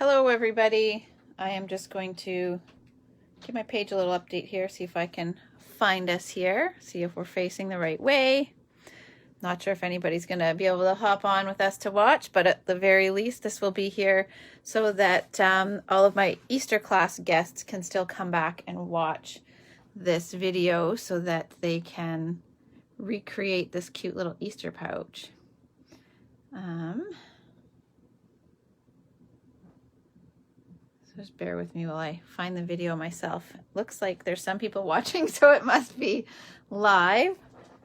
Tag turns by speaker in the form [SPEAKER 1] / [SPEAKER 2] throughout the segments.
[SPEAKER 1] Hello everybody. I am just going to give my page a little update here, see if I can find us here, see if we're facing the right way. Not sure if anybody's going to be able to hop on with us to watch, but at the very least this will be here so that all of my Easter class guests can still come back and watch this video so that they can recreate this cute little Easter pouch. So just bear with me while I find the video myself. Looks like there's some people watching, so it must be live.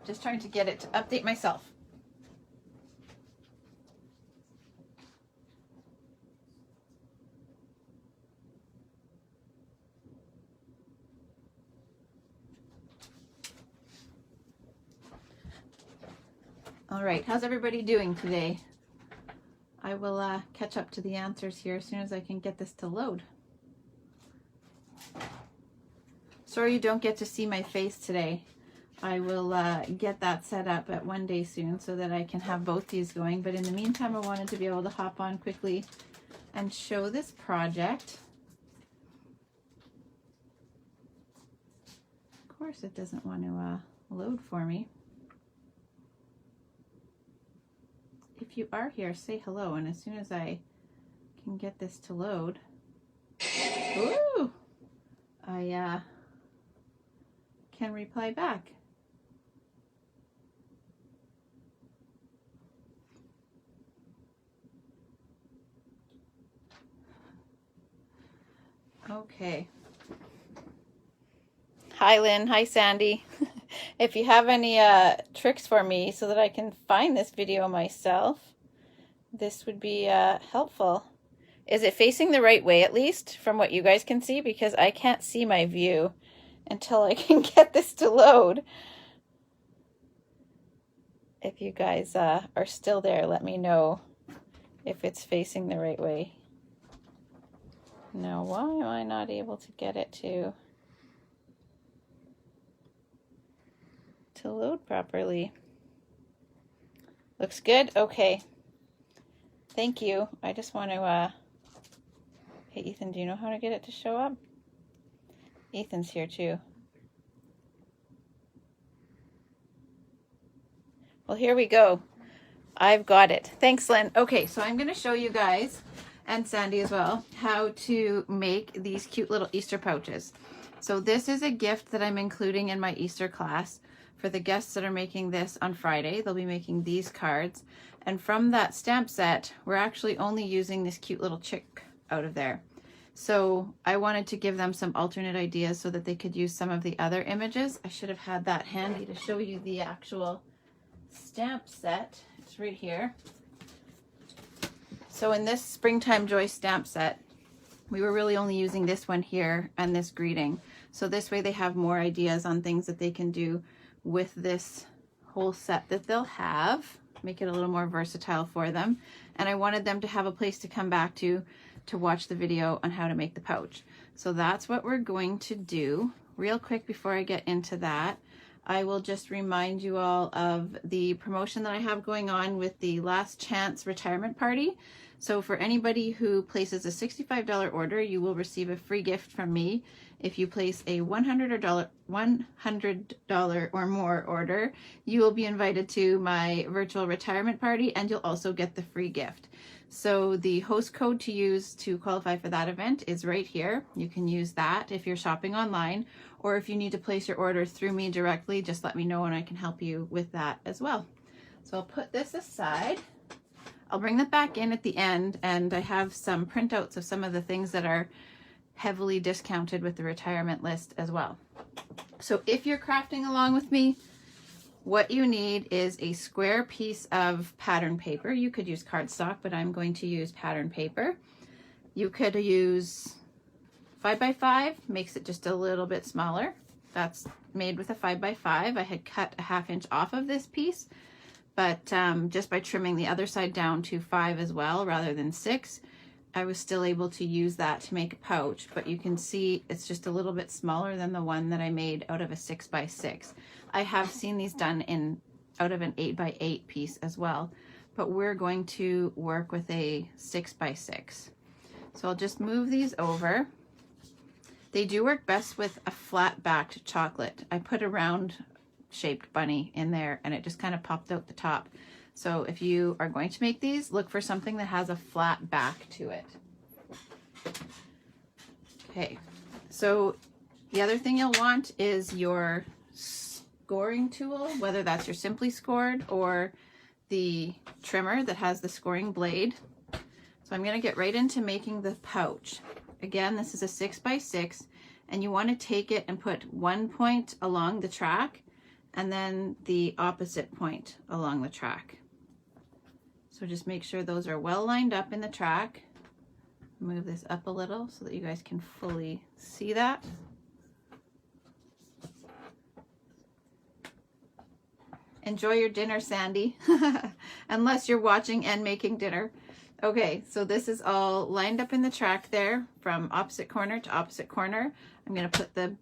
[SPEAKER 1] Just trying to get it to update myself. All right, how's everybody doing today? I will catch up to the answers here as soon as I can get this to load. Sorry you don't get to see my face today. I will get that set up at one day soon so that I can have both these going. But in the meantime, I wanted to be able to hop on quickly and show this project. Of course, it doesn't want to load for me. If you are here, say hello, and as soon as I can get this to load, ooh, I can reply back. Okay. Hi Lynn, hi Sandy. If you have any tricks for me so that I can find this video myself, this would be helpful. Is it facing the right way at least from what you guys can see? Because I can't see my view until I can get this to load. If you guys are still there, let me know if it's facing the right way. Now, why am I not able to get it to load properly? Looks good. Okay. Thank you. I just want to hey Ethan, do you know how to get it to show up? Ethan's here too. Well, here we go. I've got it. Thanks, Lynn. Okay, so I'm going to show you guys, and Sandy as well, how to make these cute little Easter pouches. So this is a gift that I'm including in my Easter class for the guests that are making this on Friday. They'll be making these cards. And from that stamp set, we're actually only using this cute little chick out of there. So I wanted to give them some alternate ideas so that they could use some of the other images. I should have had that handy to show you the actual stamp set. It's right here. So in this Springtime Joy stamp set, we were really only using this one here and this greeting. So this way they have more ideas on things that they can do with this whole set that they'll have, make it a little more versatile for them. And I wanted them to have a place to come back to watch the video on how to make the pouch. So that's what we're going to do. Real quick before I get into that, I will just remind you all of the promotion that I have going on with the Last Chance Retirement Party. So for anybody who places a $65 order, you will receive a free gift from me. If you place a $100 or more order, you will be invited to my virtual retirement party, and you'll also get the free gift. So the host code to use to qualify for that event is right here. You can use that if you're shopping online, or if you need to place your order through me directly, just let me know and I can help you with that as well. So I'll put this aside. I'll bring that back in at the end, and I have some printouts of some of the things that are heavily discounted with the retirement list as well. So if you're crafting along with me, what you need is a square piece of pattern paper. You could use cardstock, but I'm going to use pattern paper. You could use 5x5, makes it just a little bit smaller. That's made with a 5x5. I had cut a 1/2 inch off of this piece, but just by trimming the other side down to 5 as well rather than 6, I was still able to use that to make a pouch. But you can see it's just a little bit smaller than the one that I made out of a 6x6. I have seen these done out of an 8x8 piece as well, but we're going to work with a 6x6. So I'll just move these over. They do work best with a flat backed chocolate. I put a round shaped bunny in there and it just kind of popped out the top. So if you are going to make these, look for something that has a flat back to it. Okay, so the other thing you'll want is your scoring tool, whether that's your Simply Scored or the trimmer that has the scoring blade. So I'm going to get right into making the pouch. Again, this is a 6x6, and you want to take it and put one point along the track and then the opposite point along the track. So just make sure those are well lined up in the track. Move this up a little so that you guys can fully see that. Enjoy your dinner, Sandy, unless you're watching and making dinner. Okay, so this is all lined up in the track there from opposite corner to opposite corner. I'm going to put the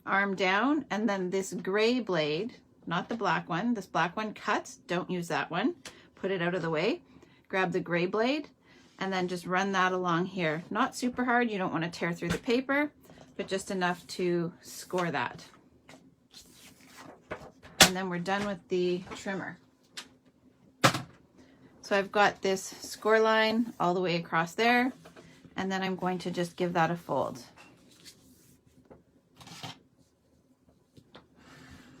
[SPEAKER 1] arm down, and then this gray blade, not the black one, this black one cuts, don't use that one, put it out of the way, grab the gray blade, and then just run that along here. Not super hard, you don't want to tear through the paper, but just enough to score that. And then we're done with the trimmer. So I've got this score line all the way across there, and then I'm going to just give that a fold.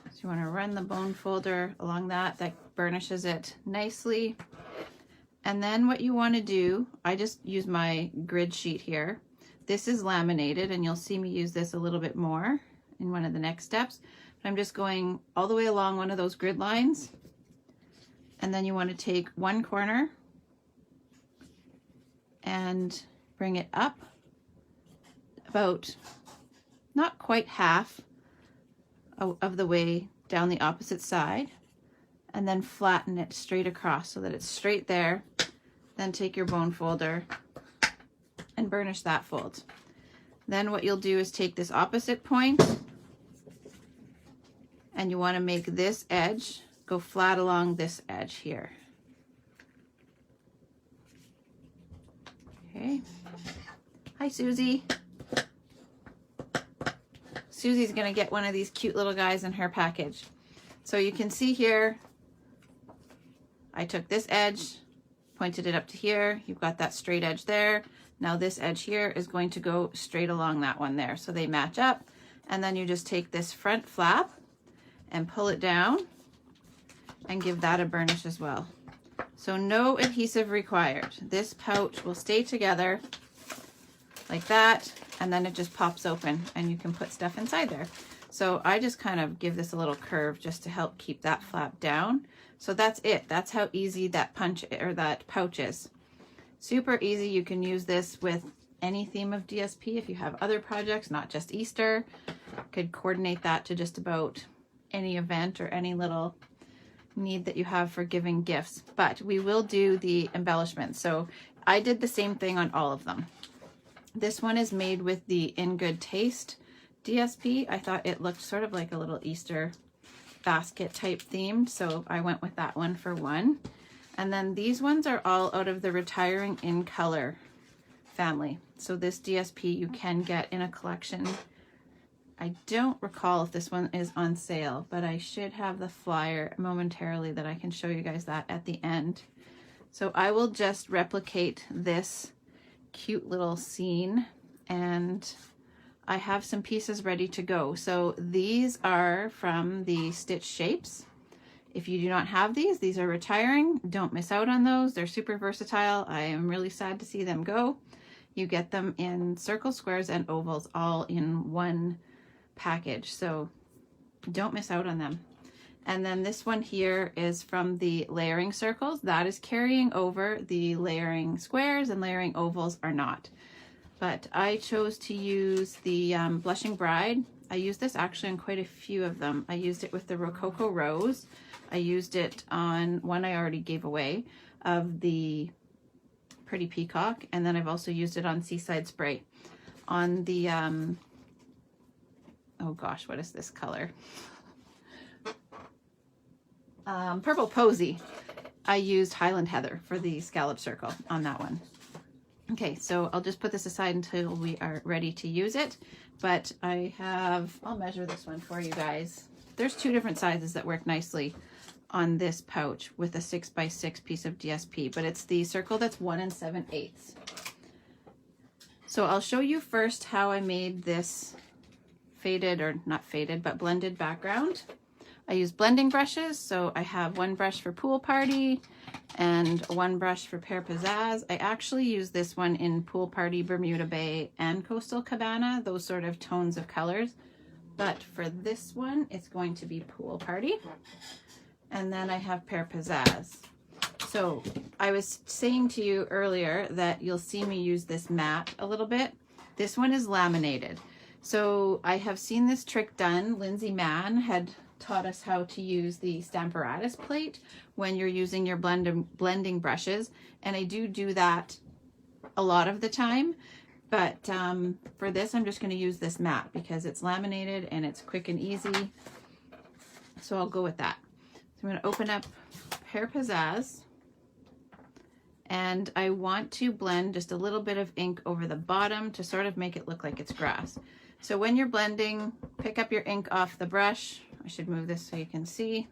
[SPEAKER 1] So you want to run the bone folder along that, that burnishes it nicely. And then what you want to do, I just use my grid sheet here. This is laminated, and you'll see me use this a little bit more in one of the next steps. But I'm just going all the way along one of those grid lines. And then you want to take one corner and bring it up about not quite half of the way down the opposite side, and then flatten it straight across so that it's straight there. Then take your bone folder and burnish that fold. Then what you'll do is take this opposite point, and you want to make this edge go flat along this edge here. Okay. Hi, Susie. Susie's gonna get one of these cute little guys in her package. So you can see here, I took this edge, pointed it up to here. You've got that straight edge there. Now this edge here is going to go straight along that one there. So they match up. And then you just take this front flap and pull it down and give that a burnish as well. So no adhesive required. This pouch will stay together like that, and then it just pops open and you can put stuff inside there. So I just kind of give this a little curve just to help keep that flap down. So that's it. That's how easy that pouch is. Super easy. You can use this with any theme of DSP if you have other projects, not just Easter. Could coordinate that to just about any event or any little need that you have for giving gifts. But we will do the embellishments. So I did the same thing on all of them. This one is made with the In Good Taste DSP. I thought it looked sort of like a little Easter basket type themed, so I went with that one for one. And then these ones are all out of the Retiring in Color family. So this DSP you can get in a collection. I don't recall if this one is on sale, but I should have the flyer momentarily that I can show you guys that at the end. So I will just replicate this cute little scene, and I have some pieces ready to go. So these are from the Stitch Shapes. If you do not have these are Retiring. Don't miss out on those. They're super versatile. I am really sad to see them go. You get them in circles, squares, and ovals all in one package, so don't miss out on them. And then this one here is from the Layering Circles. That is carrying over. The Layering Squares and Layering Ovals are not. But I chose to use the Blushing Bride. I used this actually on quite a few of them. I used it with the Rococo Rose. I used it on one I already gave away of the Pretty Peacock, and then I've also used it on Seaside Spray. On the oh gosh, what is this color? Purple Posy. I used Highland Heather for the scallop circle on that one. Okay, so I'll just put this aside until we are ready to use it. But I'll measure this one for you guys. There's 2 different sizes that work nicely on this pouch with a 6x6 piece of DSP, but it's the circle that's 1 7/8. So I'll show you first how I made this faded, or not faded, but blended background. I use blending brushes, so I have 1 brush for Pool Party and 1 brush for Pear Pizzazz. I actually use this one in Pool Party, Bermuda Bay, and Coastal Cabana, those sort of tones of colors. But for this one, it's going to be Pool Party. And then I have Pear Pizzazz. So I was saying to you earlier that you'll see me use this matte a little bit. This one is laminated. So I have seen this trick done. Lindsay Mann had taught us how to use the Stamparatus plate when you're using your blending brushes, and I do that a lot of the time, but for this I'm just going to use this matte because it's laminated and it's quick and easy, so I'll go with that. So I'm going to open up Pear Pizzazz, and I want to blend just a little bit of ink over the bottom to sort of make it look like it's grass. So when you're blending, pick up your ink off the brush. I should move this so you can see.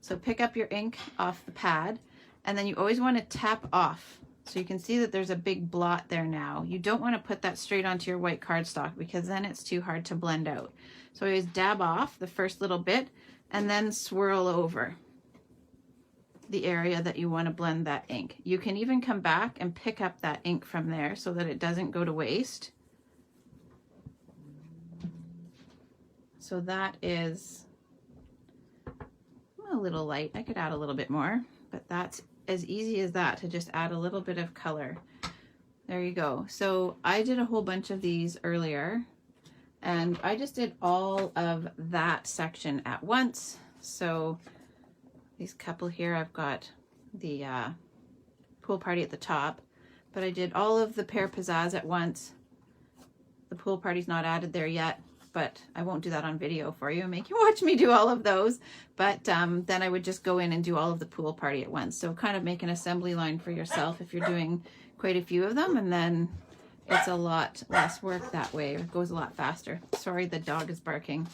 [SPEAKER 1] So pick up your ink off the pad, and then you always want to tap off. So you can see that there's a big blot there now. You don't want to put that straight onto your white cardstock because then it's too hard to blend out. So always dab off the first little bit and then swirl over the area that you want to blend that ink. You can even come back and pick up that ink from there so that it doesn't go to waste. So that is a little light. I could add a little bit more, but that's as easy as that, to just add a little bit of color. There you go. So I did a whole bunch of these earlier, and I just did all of that section at once. So these couple here, I've got the Pool Party at the top, but I did all of the Pear Pizzazz at once. The Pool Party's not added there yet, but I won't do that on video for you, make you watch me do all of those. But then I would just go in and do all of the Pool Party at once. So kind of make an assembly line for yourself if you're doing quite a few of them, and then it's a lot less work that way. It goes a lot faster. Sorry, the dog is barking.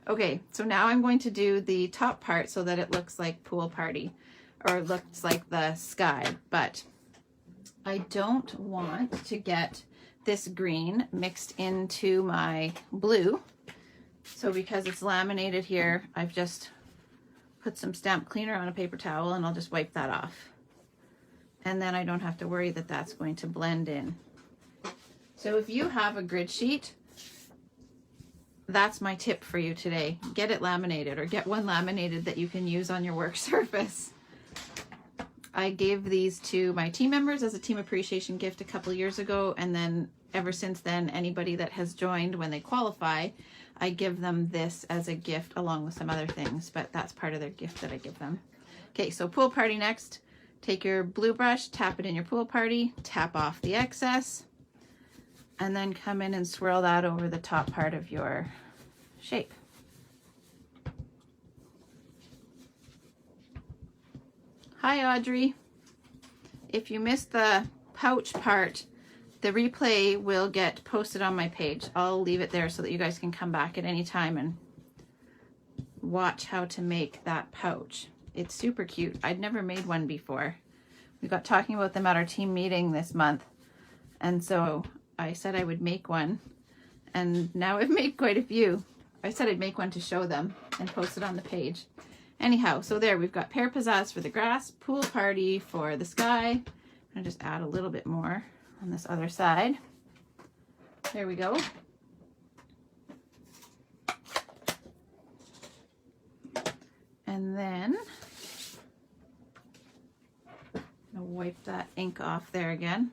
[SPEAKER 1] Okay, so now I'm going to do the top part so that it looks like Pool Party, or looks like the sky, but I don't want to get this green mixed into my blue. So because it's laminated here, I've just put some stamp cleaner on a paper towel and I'll just wipe that off. And then I don't have to worry that that's going to blend in. So if you have a grid sheet, that's my tip for you today. Get it laminated, or get one laminated that you can use on your work surface. I gave these to my team members as a team appreciation gift a couple years ago, and then ever since then, anybody that has joined when they qualify, I give them this as a gift along with some other things, but that's part of their gift that I give them. Okay, so Pool Party next. Take your blue brush, tap it in your Pool Party, tap off the excess, and then come in and swirl that over the top part of your shape. Hi, Audrey. If you missed the pouch part, the replay will get posted on my page. I'll leave it there so that you guys can come back at any time and watch how to make that pouch. It's super cute. I'd never made one before. We got talking about them at our team meeting this month, and so I said I would make one, and now I've made quite a few. I said I'd make one to show them and post it on the page. Anyhow, so there, we've got Pear Pizzazz for the grass, Pool Party for the sky. I'll just add a little bit more on this other side. There we go. And then I'll wipe that ink off there again.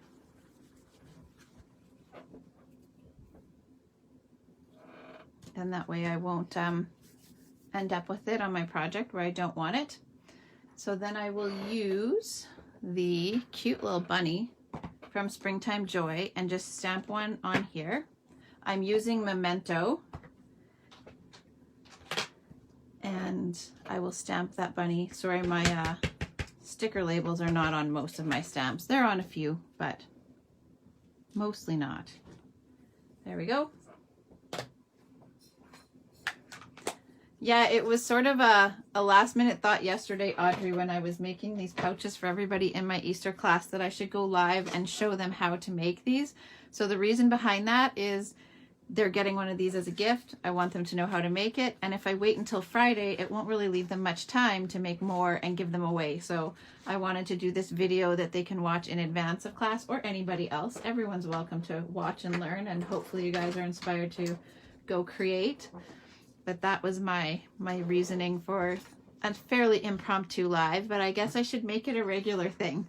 [SPEAKER 1] And that way I won't end up with it on my project where I don't want it. So then I will use the cute little bunny from Springtime Joy and just stamp one on here. I'm using Memento, and I will stamp that bunny. Sorry, my sticker labels are not on most of my stamps. They're on a few, but Mostly not. There we go. Yeah, it was sort of a last minute thought yesterday, Audrey, when I was making these pouches for everybody in my Easter class, that I should go live and show them how to make these. So the reason behind that is they're getting one of these as a gift. I want them to know how to make it. And if I wait until Friday, it won't really leave them much time to make more and give them away. So I wanted to do this video that they can watch in advance of class, or anybody else. Everyone's welcome to watch and learn, and hopefully you guys are inspired to go create. But that was my reasoning for a fairly impromptu live, but I guess I should make it a regular thing.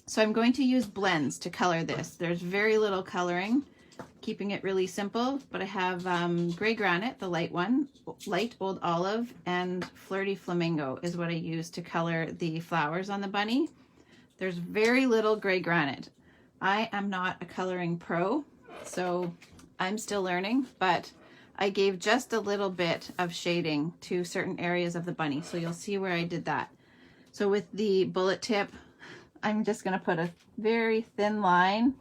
[SPEAKER 1] So I'm going to use blends to color this. There's very little coloring, keeping it really simple, but I have gray granite, the light one, light old olive, and flirty flamingo is what I use to color the flowers on the bunny. There's very little gray granite. I am not a coloring pro, so I'm still learning, but I gave just a little bit of shading to certain areas of the bunny, so you'll see where I did that. So with the bullet tip, I'm just going to put a very thin line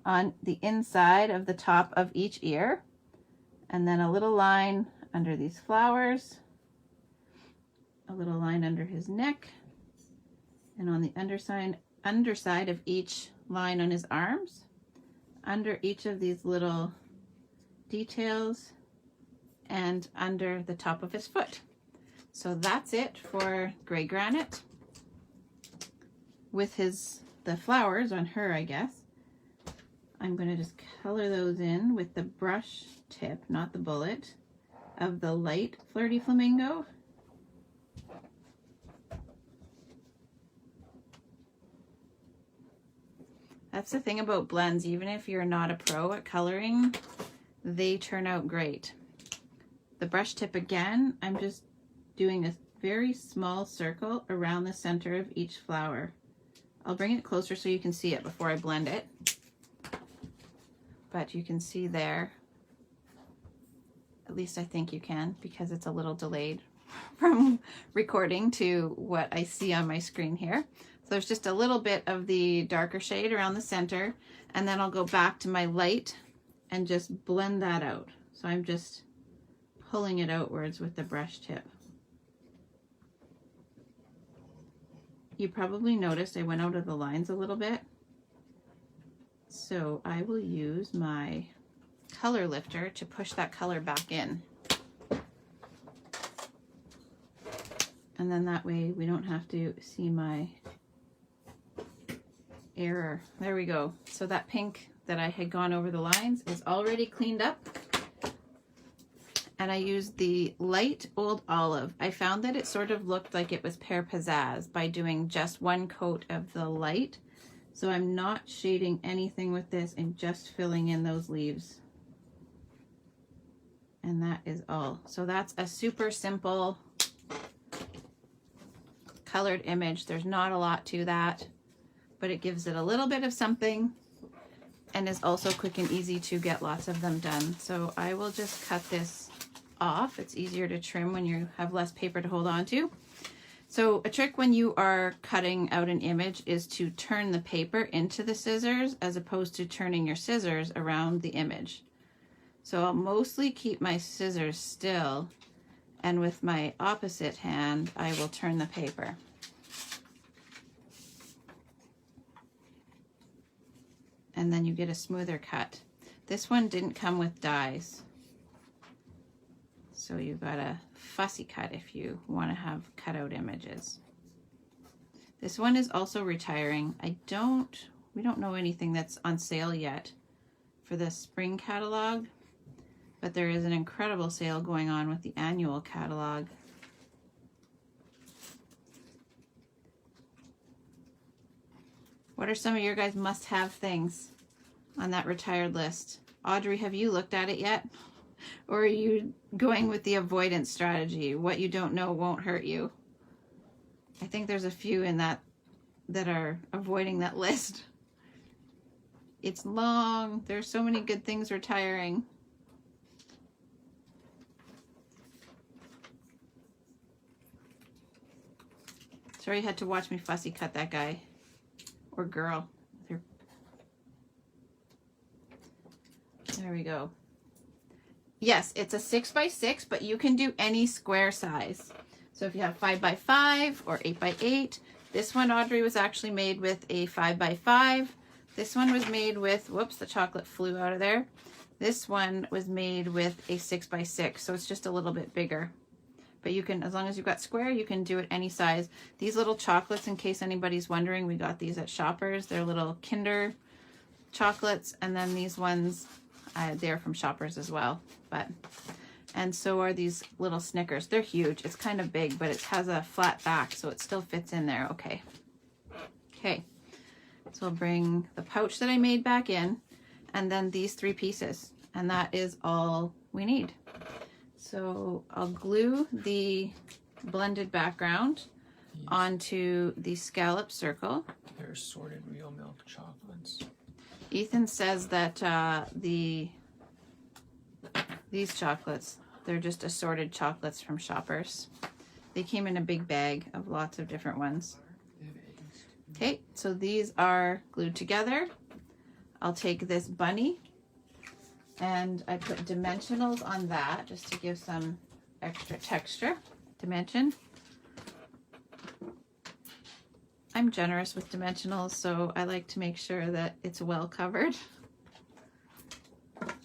[SPEAKER 1] on the inside of the top of each ear, and then a little line under these flowers, a little line under his neck, and on the underside of each line on his arms, under each of these little details, and under the top of his foot. So that's it for gray granite. With the flowers on her, I guess, I'm going to just color those in with the brush tip, not the bullet, of the light flirty flamingo. That's the thing about blends, even if you're not a pro at coloring, they turn out great. The brush tip again, I'm just doing a very small circle around the center of each flower. I'll bring it closer so you can see it before I blend it. But you can see there, at least I think you can, because it's a little delayed from recording to what I see on my screen here. So there's just a little bit of the darker shade around the center, and then I'll go back to my light and just blend that out. So I'm just pulling it outwards with the brush tip. You probably noticed I went out of the lines a little bit. So I will use my color lifter to push that color back in. And then that way we don't have to see my error. There we go. So that pink that I had gone over the lines is already cleaned up. And I used the light old olive. I found that it sort of looked like it was pear pizzazz by doing just one coat of the light. So I'm not shading anything with this and just filling in those leaves. And that is all. So that's a super simple colored image. There's not a lot to that, but it gives it a little bit of something and is also quick and easy to get lots of them done. So I will just cut this off. It's easier to trim when you have less paper to hold on to. So a trick when you are cutting out an image is to turn the paper into the scissors as opposed to turning your scissors around the image. So I'll mostly keep my scissors still, and with my opposite hand I will turn the paper. And then you get a smoother cut. This one didn't come with dies, so you've got a fussy cut if you want to have cutout images. This one is also retiring. We don't know anything that's on sale yet for the spring catalog, but there is an incredible sale going on with the annual catalog. What are some of your guys must-have things on that retired list? Audrey, have you looked at it yet? Or are you going with the avoidance strategy? What you don't know won't hurt you. I think there's a few in that are avoiding that list. It's long. There's so many good things retiring. Sorry you had to watch me fussy cut that guy or girl. There we go. Yes, it's a 6x6, but you can do any square size. So if you have 5x5 or 8x8, this one, Audrey, was actually made with a 5x5. This one was made with, whoops, the chocolate flew out of there. This one was made with a 6x6, so it's just a little bit bigger. But you can, as long as you've got square, you can do it any size. These little chocolates, in case anybody's wondering, we got these at Shoppers. They're little Kinder chocolates, and then these ones, they're from Shoppers as well. And so are these little Snickers. They're huge. It's kind of big, but it has a flat back, so it still fits in there. Okay. So I'll bring the pouch that I made back in, and then these 3 pieces, and that is all we need. So I'll glue the blended background onto the scallop circle.
[SPEAKER 2] They're assorted real milk chocolates.
[SPEAKER 1] Ethan says that these chocolates, they're just assorted chocolates from Shoppers. They came in a big bag of lots of different ones. Okay, so these are glued together. I'll take this bunny and I put dimensionals on that just to give some extra texture, dimension. I'm generous with dimensionals, so I like to make sure that it's well covered.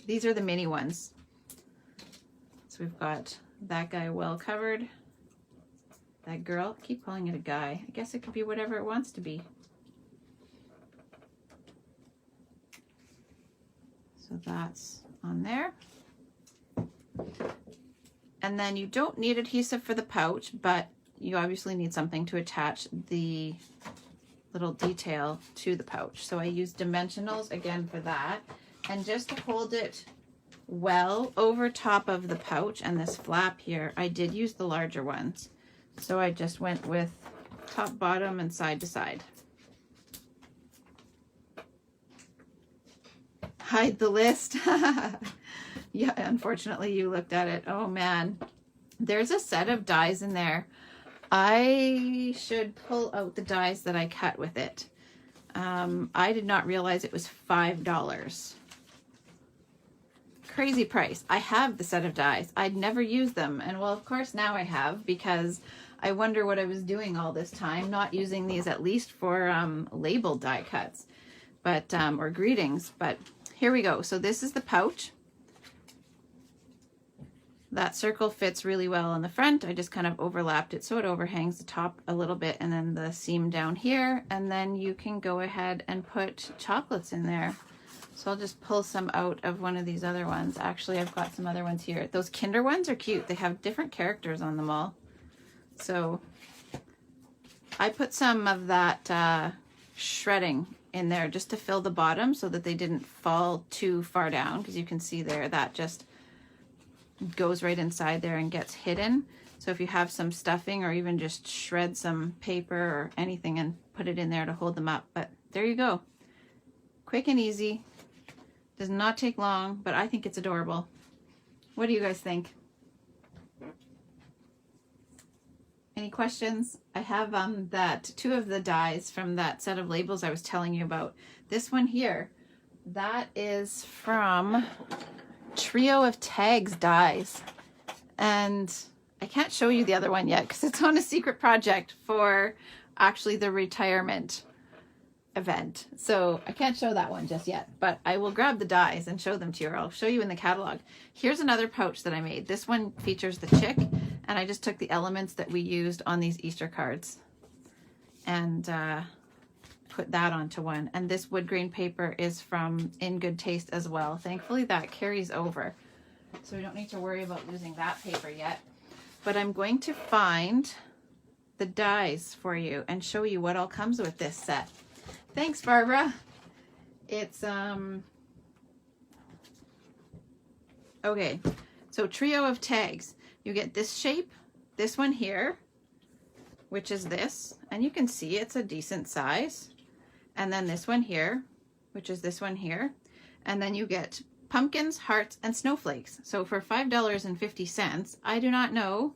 [SPEAKER 1] These are the mini ones. So we've got that guy well covered. That girl, I keep calling it a guy. I guess it could be whatever it wants to be. So that's on there. And then you don't need adhesive for the pouch, but you obviously need something to attach the little detail to the pouch. So I use dimensionals again for that. And just to hold it well over top of the pouch and this flap here, I did use the larger ones. So I just went with top, bottom, and side to side. Hide the list. Yeah, unfortunately you looked at it. Oh man, there's a set of dies in there. I should pull out the dies that I cut with it. I did not realize it was $5. Crazy price. I have the set of dies. I'd never used them, and well, of course now I have, because I wonder what I was doing all this time not using these, at least for label die cuts, but or greetings. But here we go. So this is the pouch. That circle fits really well on the front. I just kind of overlapped it so it overhangs the top a little bit, and then the seam down here, and then you can go ahead and put chocolates in there. So I'll just pull some out of one of these other ones. Actually, I've got some other ones here. Those Kinder ones are cute. They have different characters on them all. So I put some of that shredding in there just to fill the bottom so that they didn't fall too far down, because you can see there that just goes right inside there and gets hidden. So if you have some stuffing, or even just shred some paper or anything and put it in there to hold them up. But there you go. Quick and easy. Does not take long, but I think it's adorable. What do you guys think? Any questions? I have that 2 of the dies from that set of labels I was telling you about. This one here, that is from Trio of Tags dies, and I can't show you the other one yet because it's on a secret project for actually the retirement event, so I can't show that one just yet, but I will grab the dies and show them to you, or I'll show you in the catalog. Here's another pouch that I made. This one features the chick, and I just took the elements that we used on these Easter cards and put that onto one. And this wood grain paper is from In Good Taste as well. Thankfully that carries over, so we don't need to worry about losing that paper yet. But I'm going to find the dies for you and show you what all comes with this set. Thanks, Barbara. It's okay, so Trio of Tags. You get this shape, this one here, which is this, and you can see it's a decent size. And then this one here, which is this one here. And then you get pumpkins, hearts, and snowflakes. So for $5.50, I do not know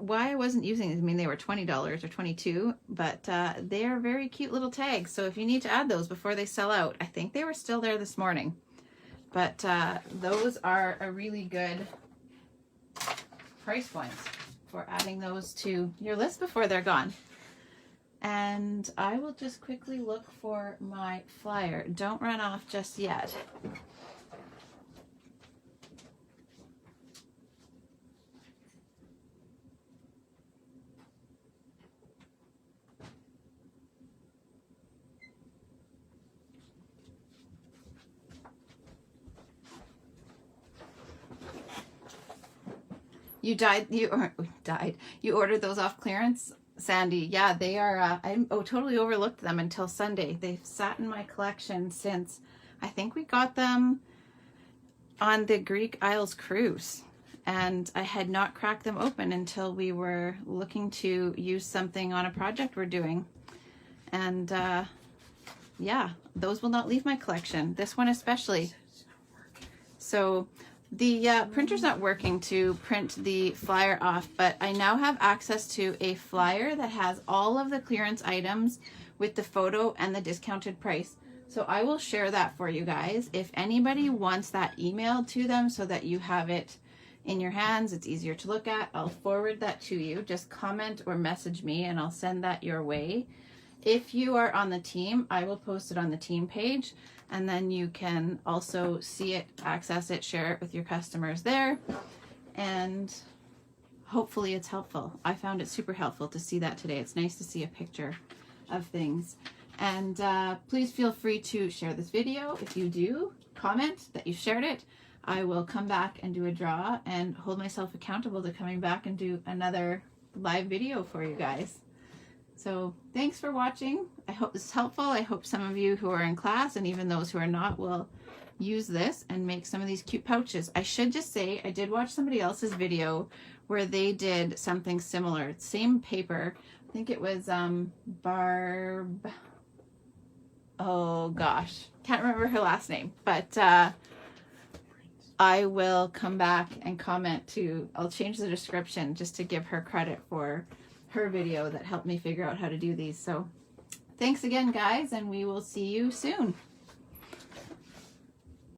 [SPEAKER 1] why I wasn't using these. I mean, they were $20 or $22, but they are very cute little tags. So if you need to add those before they sell out, I think they were still there this morning. But those are a really good price points for adding those to your list before they're gone. And I will just quickly look for my flyer. Don't run off just yet. You ordered those off clearance, Sandy? Yeah, they are. I totally overlooked them until Sunday. They've sat in my collection since I think we got them on the Greek Isles cruise, and I had not cracked them open until we were looking to use something on a project we're doing. And yeah, those will not leave my collection. This one especially. So the printer's not working to print the flyer off, but I now have access to a flyer that has all of the clearance items with the photo and the discounted price. So I will share that for you guys. If anybody wants that emailed to them so that you have it in your hands, it's easier to look at, I'll forward that to you. Just comment or message me and I'll send that your way. If you are on the team, I will post it on the team page, and then you can also see it, access it, share it with your customers there, and hopefully it's helpful. I found it super helpful to see that today. It's nice to see a picture of things. And please feel free to share this video. If you do, comment that you shared it. I will come back and do a draw and hold myself accountable to coming back and do another live video for you guys. So thanks for watching. I hope this is helpful. I hope some of you who are in class and even those who are not will use this and make some of these cute pouches. I should just say I did watch somebody else's video where they did something similar. Same paper. I think it was Barb. Oh gosh, can't remember her last name, but I will come back and comment to, I'll change the description just to give her credit for her video that helped me figure out how to do these. So thanks again, guys, and we will see you soon.